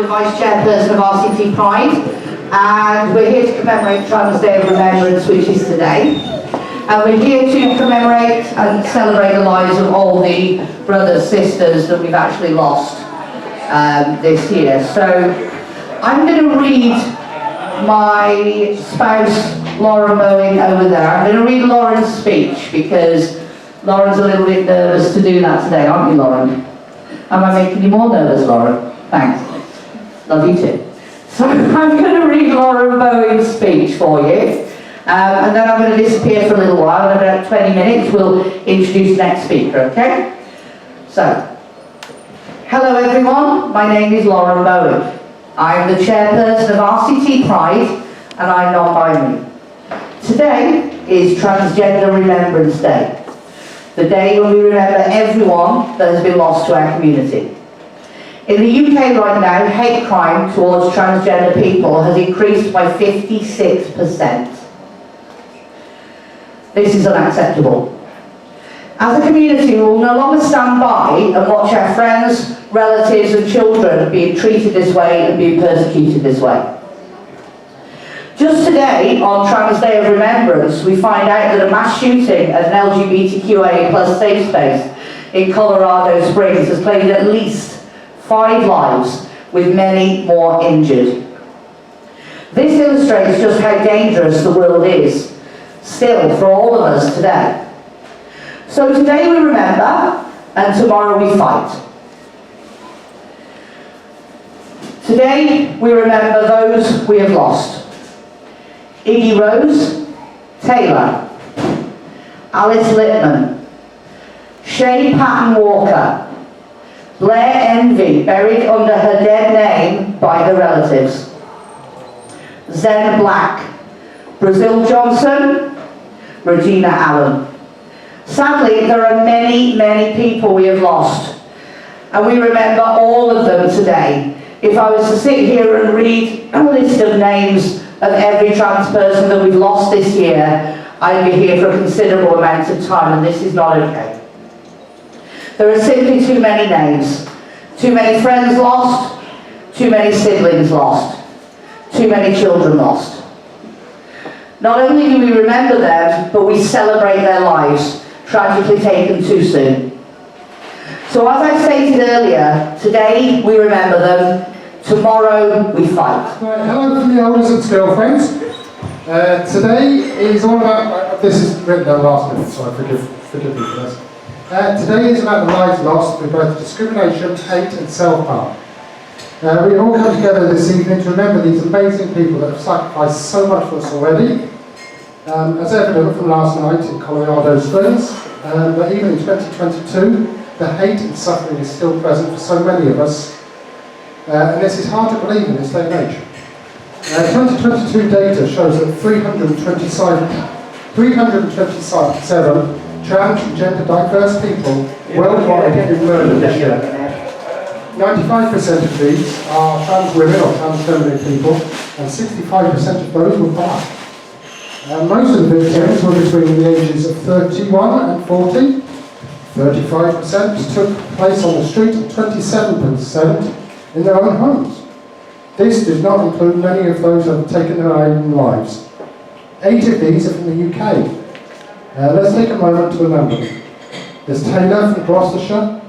I'm the Vice Chairperson of RCT Pride, and we're here to commemorate Trans Day of Remembrance, which is today. And we're here to commemorate and celebrate the lives of all the brothers, sisters that we've actually lost this year. So I'm going to read my spouse, Lauren Bowen, over there. I'm going to read Lauren's speech because Lauren's a little bit nervous to do that today, aren't you, Lauren? Am I making you more nervous, Lauren? Thanks. Love you too. So I'm going to read Lauren Bowen's speech for you. And then I'm going to disappear for a little while. In about 20 minutes, we'll introduce the next speaker, okay? So, hello everyone. My name is Lauren Bowen. I'm the chairperson of RCT Pride, and I'm non-binary. Today is Transgender Remembrance Day, the day when we remember everyone that has been lost to our community. In the UK right now, hate crime towards transgender people has increased by 56%. This is unacceptable. As a community, we will no longer stand by and watch our friends, relatives and children being treated this way and being persecuted this way. Just today, on Trans Day of Remembrance, we find out that a mass shooting at an LGBTQIA+ safe space in Colorado Springs has claimed at least 5 lives, with many more injured. This illustrates just how dangerous the world is, still, for all of us today. So today we remember, and tomorrow we fight. Today we remember those we have lost. Iggy Rose, Taylor, Alice Littman, Shay Patton Walker, Blair Envy, buried under her dead name by her relatives, Zen Black, Brazil Johnson, Regina Allen. Sadly, there are many, many people we have lost, and we remember all of them today. If I was to sit here and read a list of names of every trans person that we've lost this year, I'd be here for a considerable amount of time, and this is not okay. There are simply too many names, too many friends lost, too many siblings lost, too many children lost. Not only do we remember them, but we celebrate their lives, tragically taken too soon. So as I stated earlier, today we remember them, tomorrow we fight. Right, hello from the elders and girlfriends. Today is all about, this is written down last minute, so forgive me for this. Today is about the lives lost through both discrimination, hate and self-harm. We all come together this evening to remember these amazing people that have sacrificed so much for us already. As evident from last night in Colorado Springs, but even in 2022, the hate and suffering is still present for so many of us. And this is hard to believe in this day and age. 2022 data shows that 327 transgender diverse people worldwide have been murdered this year. 95% of these are trans women or trans feminine people, and 65% of those were black. Most of the victims were between the ages of 31 and 40. 35% took place on the street, and 27% in their own homes. This does not include many of those that have taken their own lives. 8 of these are from the UK. Let's take a moment to remember them. There's Taylor from Gloucestershire,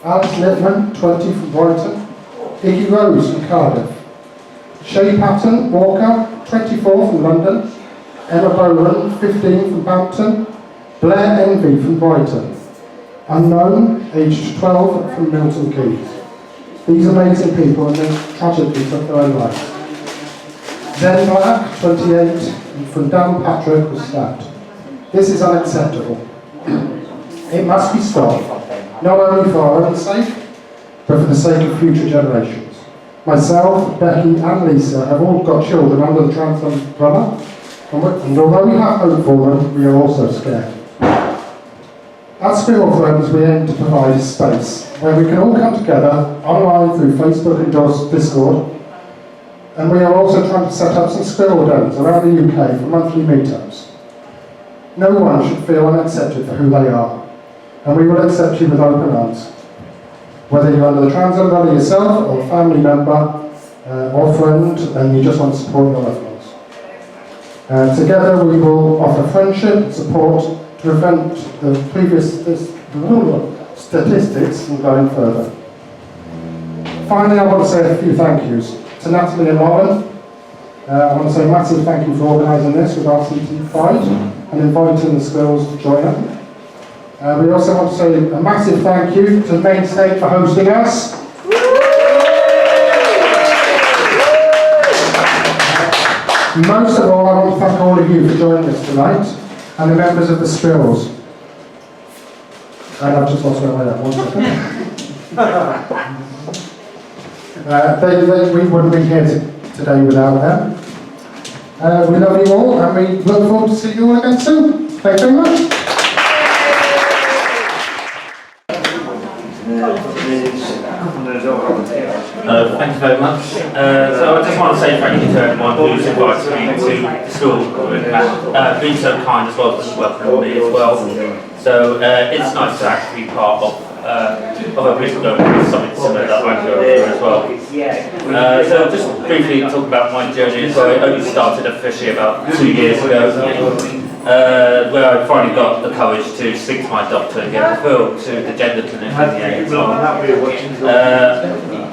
Alice Littman, 20 from Brighton, Iggy Rose from Cardiff, Shay Patton Walker, 24 from London, Emma Bowen, 15 from Bampton, Blair Envy from Brighton, unknown, aged 12 from Milton Keynes. These amazing people, and then tragically took their own lives. Zen Black, 28, from Downpatrick, was stabbed. This is unacceptable. It must be stopped, not only for our own sake, but for the sake of future generations. Myself, Becky and Lisa have all got children under the trans umbrella, and although we have hope for them, we are also scared. At Squirrel Friends, we aim to provide a space where we can all come together online through Facebook and Discord, and we are also trying to set up some squirrel dens around the UK for monthly meetups. No one should feel unaccepted for who they are, and we will accept you with open arms. Whether you're under the trans umbrella yourself or a family member, or friend, and you just want to support your loved ones. Together we will offer friendship and support to prevent the previous statistics from going further. Finally, I want to say a few thank yous to Natalie and Lauren. I want to say a massive thank you for organising this with RCT Pride and inviting the schools to join us. We also want to say a massive thank you to Main Stage for hosting us. Most of all, I want to thank all of you for joining us tonight, and the members of the Spills. And I've just lost where I am, 1 second. We wouldn't be here today without them. We love you all, and we look forward to seeing you all again soon. Thanks very much. Thank you very much. So I just want to say thank you to everyone who's invited me to school, being so kind as well as welcoming me as well. So it's nice to actually be part of a group going through something similar that I'm going through as well. So just briefly talk about my journey. So I only started officially about 2 years ago, where I finally got the courage to speak to my doctor and get referred to the gender clinic in the end.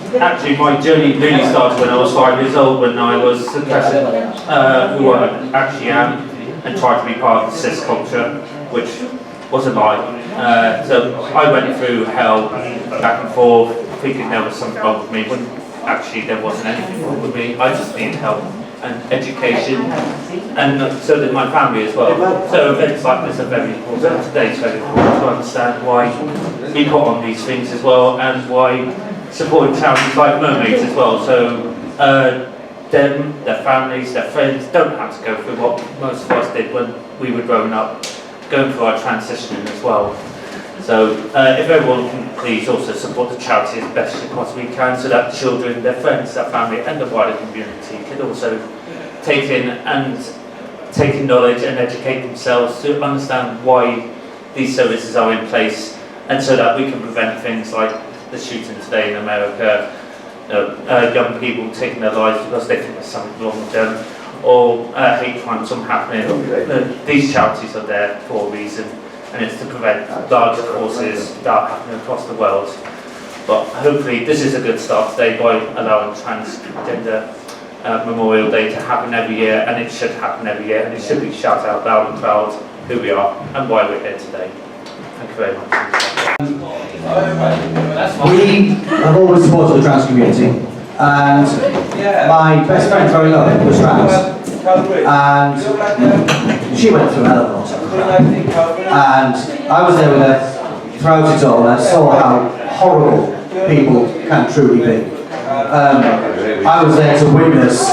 Actually, my journey really started when I was 5 years old, when I was suppressing who I actually am and tried to be part of the cis culture, which was a lie. So I went through hell back and forth, thinking there was something wrong with me, when actually there wasn't anything wrong with me. I just needed help and education, and so did my family as well. So events like this are very important. Today's very important to understand why we put on these things as well, and why supporting charities like Mermaids as well. So them, their families, their friends don't have to go through what most of us did when we were growing up, going through our transitioning as well. So if everyone can please also support the charity as best as possibly can, so that children, their friends, their family and the wider community can also take in knowledge and educate themselves to understand why these services are in place, and so that we can prevent things like the shooting today in America, young people taking their lives because they think there's something wrong with them, or hate crimes from happening. These charities are there for a reason, and it's to prevent large causes that are happening across the world. But hopefully this is a good start today by allowing Transgender Memorial Day to happen every year, and it should happen every year, and it should be shout out loud and proud who we are and why we're here today. Thank you very much. We have always supported the trans community, and my best friend growing up was trans, and she went through a hell of a lot, and I was there with her throughout it all, and I saw how horrible people can truly be. I was there to witness,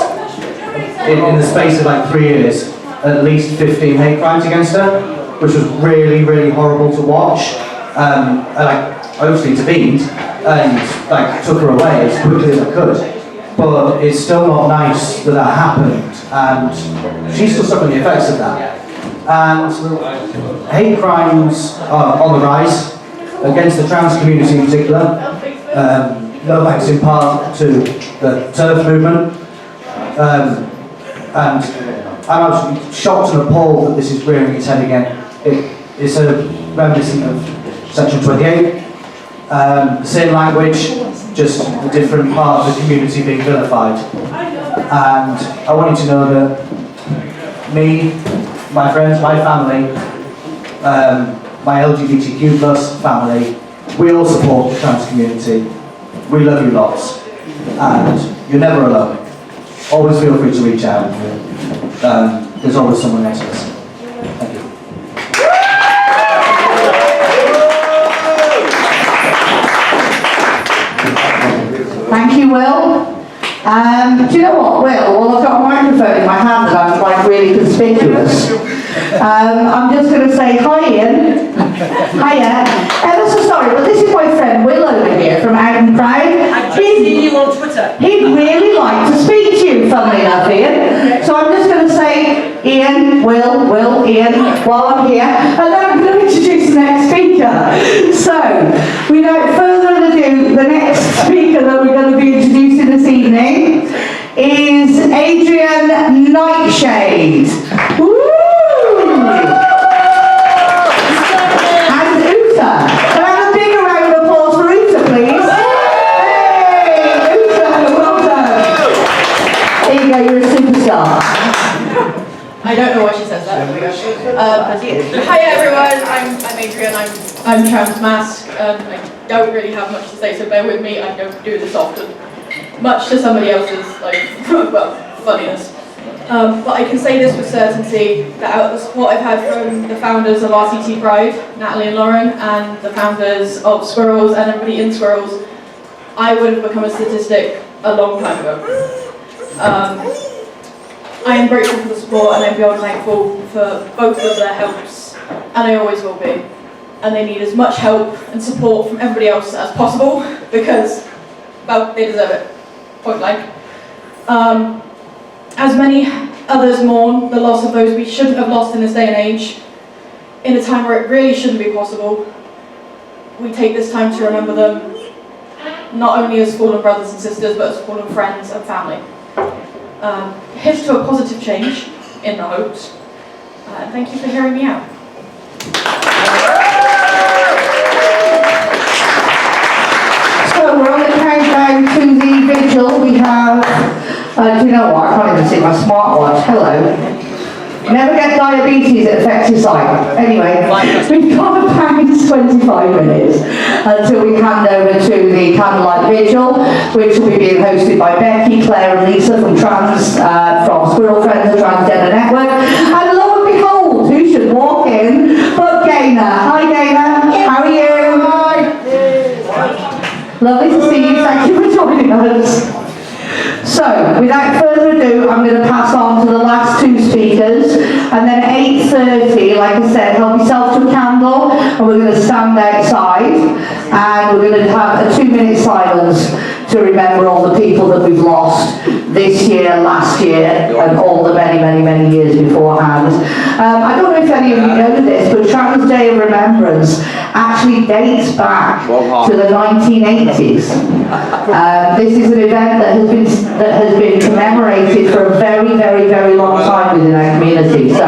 in the space of like 3 years, at least 15 hate crimes against her, which was really, really horrible to watch. And I obviously intervened and took her away as quickly as I could. But it's still not nice that that happened, and she's still suffering the effects of that. And hate crimes are on the rise against the trans community in particular. No thanks in part to the TERF movement. And I'm absolutely shocked and appalled that this is rearing its head again. It's a reminiscent of Section 28. The same language, just a different part of the community being vilified. And I want you to know that me, my friends, my family, my LGBTQ plus family, we all support the trans community. We love you lots, and you're never alone. Always feel free to reach out. There's always someone next to us. Thank you. Thank you, Will. Do you know what, Will? Well, I've got a microphone in my hand and I'm like really conspicuous. I'm just going to say hi, Ian. Hiya. Ever so sorry, but this is my friend Will over here from Out and Proud. I've seen you on Twitter. He'd really like to speak to you, funnily enough, Ian. So I'm just going to say Ian, Will, Ian, while I'm here, and then I'm going to introduce the next speaker. So, without further ado, the next speaker that we're going to be introducing this evening Shade. Woo! And Uta. Can I have a bigger round of applause for Uta, please? Hey, Uta, well done. There you go, you're a superstar. I don't know why she says that. Hi everyone, I'm Adrian, I'm trans mask. I don't really have much to say, so bear with me, I don't do this often. Much to somebody else's, well, funniness. But I can say this with certainty, that out of the support I've had from the founders of RCT Pride, Natalie and Lauren, and the founders of Squirrels and everybody in Squirrels, I would have become a statistic a long time ago. I am grateful for the support and I'm beyond thankful for both of their helps, and I always will be. And they need as much help and support from everybody else as possible because, well, they deserve it, point blank. As many others mourn the loss of those we shouldn't have lost in this day and age, in a time where it really shouldn't be possible, we take this time to remember them, not only as fallen brothers and sisters, but as fallen friends and family. Here's to a positive change in the hopes. Thank you for hearing me out. So we're on the countdown to the vigil. We have, do you know what, I can't even see my smartwatch, hello. Never get diabetes, it affects your sight. Anyway, we've got about 25 minutes until we hand over to the candlelight vigil, which will be being hosted by Becky, Claire and Lisa from Squirrel Friends of Transgender Network. And lo and behold, who should walk in but Gaynor. Hi Gaynor, how are you? Hi. Lovely to see you, thank you for joining us. So, without further ado, I'm going to pass on to the last two speakers, and then at 8:30, like I said, help yourself to a candle, and we're going to stand outside, and we're going to have a 2-minute silence to remember all the people that we've lost this year, last year, and all the many, many, many years beforehand. I don't know if any of you know this, but Trans Day of Remembrance actually dates back to the 1980s. This is an event that has been commemorated for a very, very, very long time within our community. So,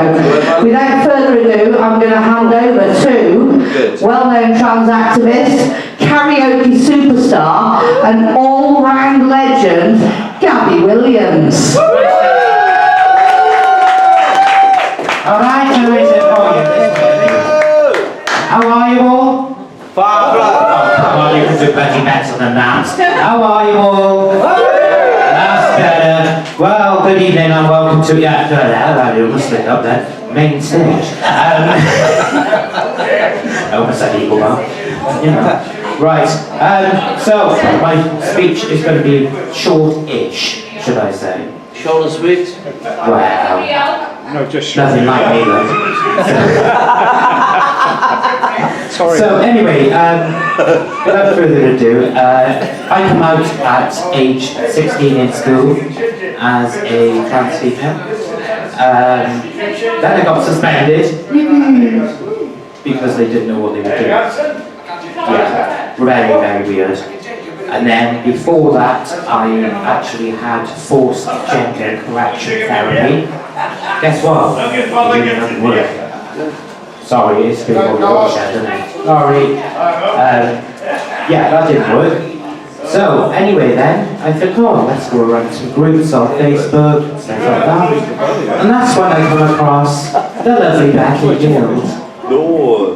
without further ado, I'm going to hand over to well-known trans activist, karaoke superstar, and all-round legend, Gabby Williams. Alright, who is it for you this morning? How are you all? Oh, come on, you can do better than that. How are you all? That's better. Well, good evening and welcome to, I almost slipped up there, main stage. I almost said equal now, you know. Right, so my speech is going to be short-ish, should I say. Short and sweet? Well, No, just short. nothing like me though. Sorry. So anyway, without further ado, I come out at age 16 in school as a trans female. Then I got suspended because they didn't know what they were doing. Yeah, very, very weird. And then before that, I actually had forced gender correction therapy. Guess what? It didn't work. Sorry, it's been all bullshit, isn't it? Sorry. Yeah, that didn't work. So, anyway then, I thought, oh, let's go around some groups on Facebook and stuff like that. And that's when I come across the lovely Becky Guild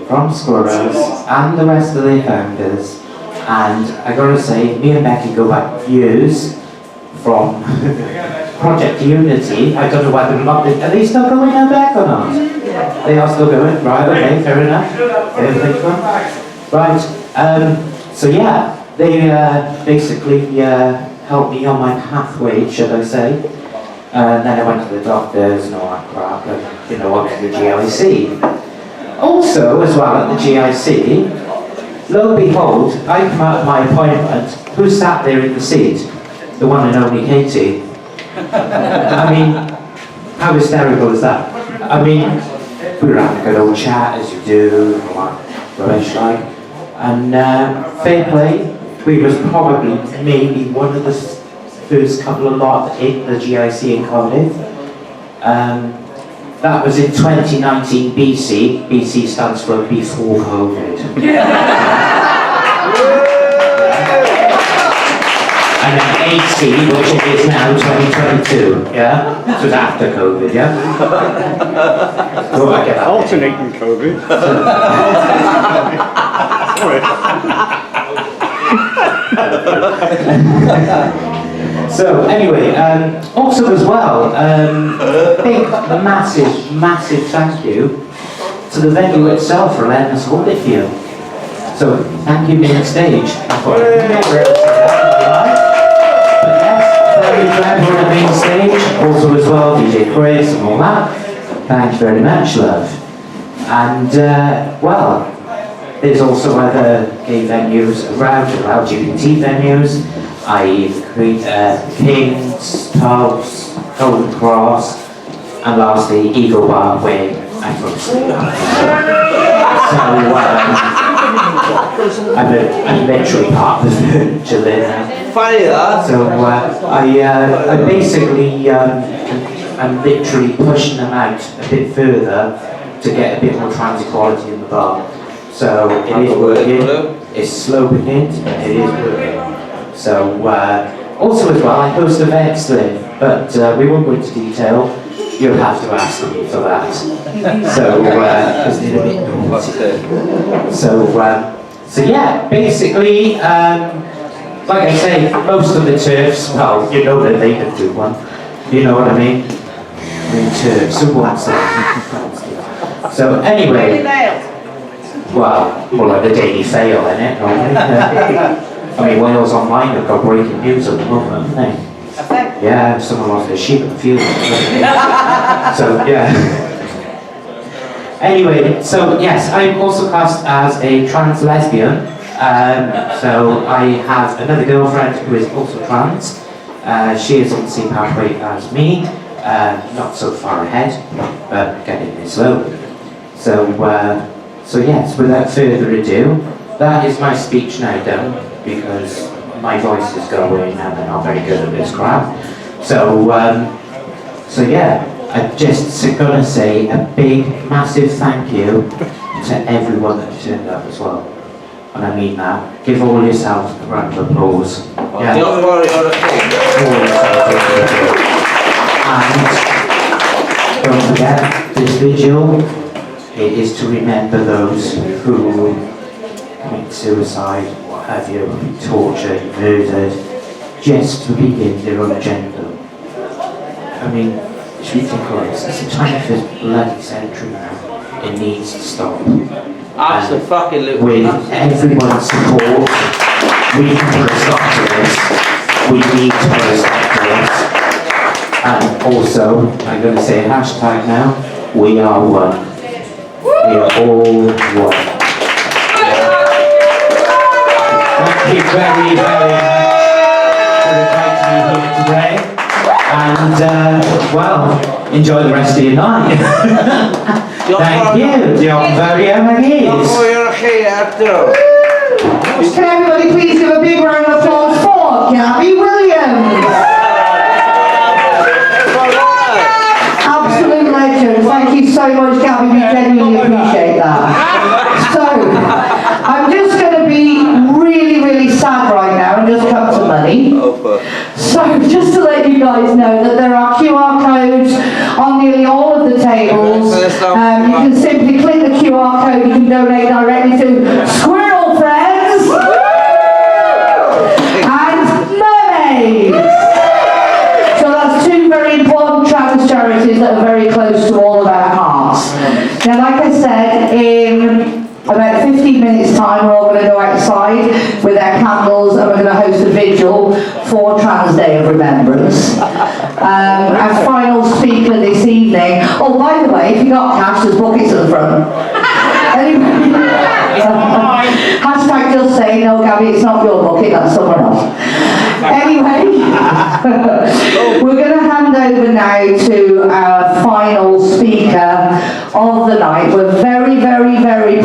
from Squirrels and the rest of the founders. And I gotta say, me and Becky go back years from Project Unity. I don't know whether or not are they still going now, Beck, or not? They are still going, right? Okay, fair enough. Right. So yeah, they basically helped me on my pathway, should I say? Then I went to the doctors and all that crap, and you know, up to the GIC. Also, as well at the GIC. Lo and behold, I come out of my appointment, who sat there in the seat? The one and only Katie. I mean, how hysterical is that? I mean, we were having a good old chat, as you do, rubbish like, and fair play, we was probably maybe one of the first couple of lot in the GIC in Cardiff. That was in 2019 BC. BC stands for before COVID. And then AC, which it is now 2022, yeah? So it's after COVID, yeah? So I get that. Alternating COVID. So anyway, also as well, big, massive thank you to the venue itself for letting us hold it here. So thank you main stage. I thought I'd never ever say that. But yes, thank you to everyone at main stage, also as well DJ Chris and all that. Thanks very much, love. And well, there's also other gay venues around, or LGBT venues, i.e. King's, Tubbs, Golden Cross, and lastly Eagle Bar, where I'm from. So I'm literally part of the furniture now. Funny that. So I basically I'm literally pushing them out a bit further to get a bit more trans equality in the bar. So it is working. It's slow begins, but it is working. So also as well, I host events there, but we won't go into detail. You'll have to ask me for that. So because they're a bit naughty. So yeah, basically, like I say, most of the turfs, well, you know that they can do one. You know what I mean? I mean turfs, who wants that? So anyway, well, more like the Daily Fail, innit? I mean, Wales Online have got breaking news at the moment, haven't they? Yeah, someone lost their sheep in the field. So, yeah. Anyway, so yes, I'm also classed as a trans lesbian. So I have another girlfriend who is also trans. She is on the same pathway as me. Not so far ahead, but getting there slowly. So yes, without further ado, that is my speech now done, because my voice is going and I'm not very good at this crap. So yeah, I'm just gonna say a big, massive thank you to everyone that turned up as well. And I mean that. Give all yourselves a round of applause. Yeah. Don't worry, you're okay. All yourselves a round of applause. And don't forget, this vigil, it is to remember those who commit suicide, what have you, tortured, murdered, just to begin their own gender. I mean, should we think about this? It's the 21st bloody century now. It needs to stop. Absolutely. With everyone's support, we can put a stop to this. We need to put a stop to this. And also, I'm going to say a hashtag now, we are one. We are all one. Thank you very, very much for inviting me here today. And, well, enjoy the rest of your night. Thank you. You're very amazing. Oh, you're here too. Can everybody please give a big round of applause for Gabby Williams? Absolute legend. Thank you so much, Gabby. We genuinely appreciate that. So, I'm just going to be really sad right now and just cut to money. So, just to let you guys know that there are QR codes on nearly all of the tables. You can simply click the QR code. You can donate directly to Squirrel Friends and Mermaids. So that's two very important trans charities that are very close to all of our hearts. Now, like I said, in about 15 minutes time, we're all going to go outside with our candles and we're going to host a vigil for Trans Day of Remembrance. Our final speaker this evening, oh, by the way, if you got cash, there's buckets at the front. Anyway, hashtag just say, no, Gabby, it's not your bucket, that's someone else. Anyway, we're going to hand over now to our final speaker of the night. We're very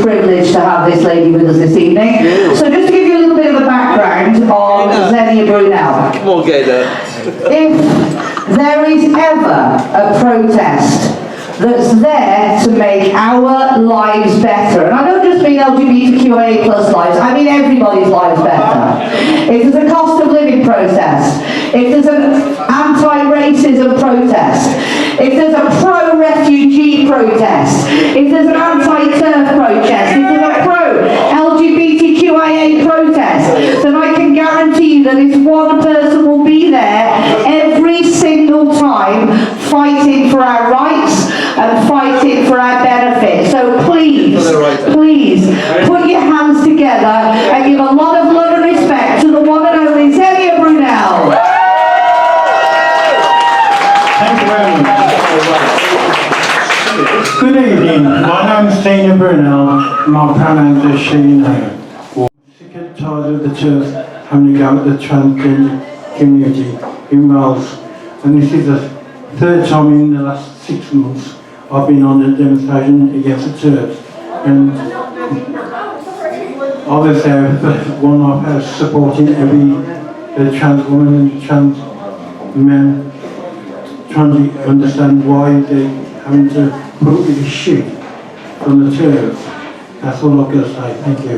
privileged to have this lady with us this evening. So just to give you a little bit of a background on Xenia Brunel. We'll get there. If there is ever a protest that's there to make our lives better, and I don't just mean LGBTQIA plus lives, I mean everybody's lives better. If there's a cost of living protest, if there's an anti-racism protest, if there's a pro-refugee protest, if there's an anti-TERF protest, if there's a pro-LGBTQIA protest, then I can guarantee you that this one person will be there every single time fighting for our rights and fighting for our benefit. So please, please, put your hands together and give a lot of love and respect to the one and only Xenia Brunel. Thank you very much. Good evening, my name's Xenia Brunel, my pronouns are she and her. Sick and tired of the church having to go at the transgender community in Wales, and this is the third time in the last 6 months I've been on the demonstration against the church, and obviously one of us supporting the trans woman and trans men, trying to understand why they're having to put up with this shit from the church. That's all I've got to say. Thank you.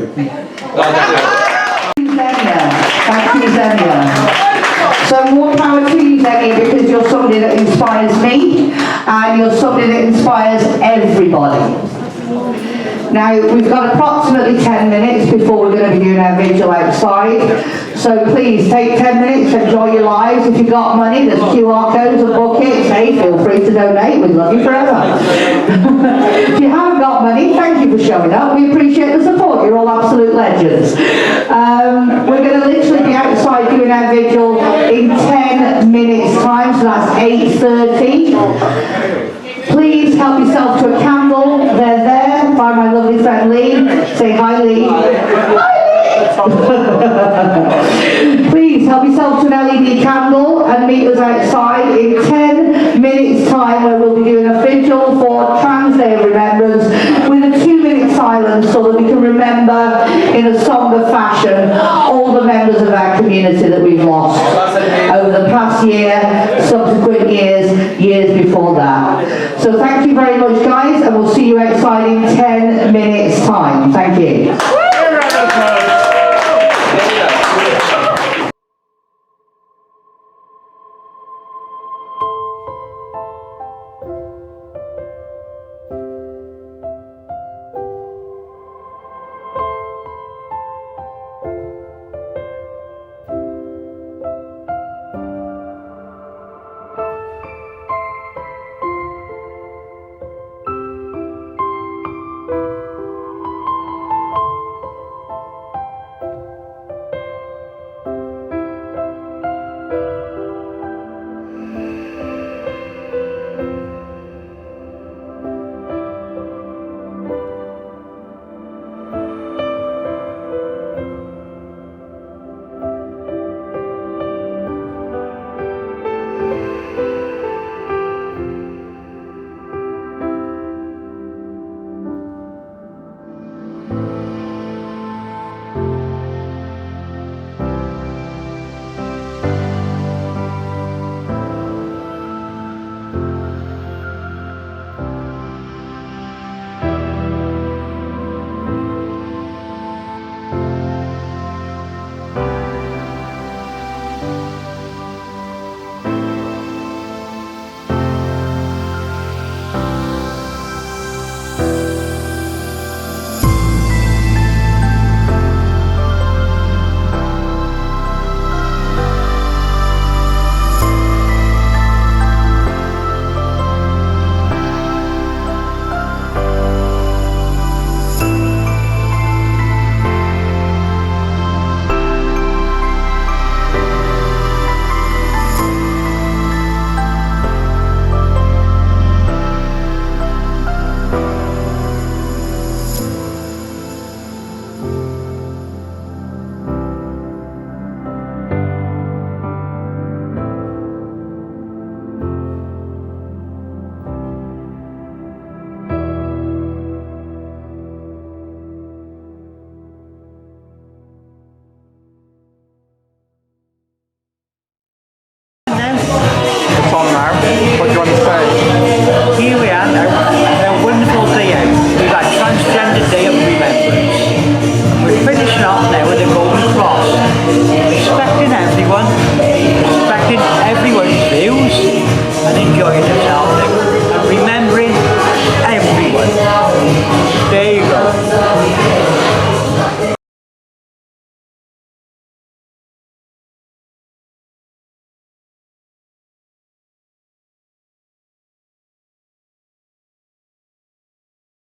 Thank you, Xenia. So more power to you, Xenia, because you're somebody that inspires me, and you're somebody that inspires everybody. Now, we've got approximately 10 minutes before we're going to be doing our vigil outside. So please, take 10 minutes, enjoy your lives. If you've got money, there's QR codes and buckets. Hey, feel free to donate. We'd love you forever. If you haven't got money, thank you for showing up. We appreciate the support. You're all absolute legends. We're going to literally be outside doing our vigil in 10 minutes time, so that's 8:30. Please help yourself to a candle. They're there by my lovely friend Lee. Say hi, Lee. Hi, Lee. Please help yourself to an LED candle and meet us outside in 10 minutes time, where we'll be doing a vigil for Trans Day of Remembrance with a 2-minute silence, so that we can remember in a somber fashion all the members of our community that we've lost over the past year, subsequent years, years before that. So thank you very much, guys, and we'll see you outside in 10 minutes time. Thank you. Day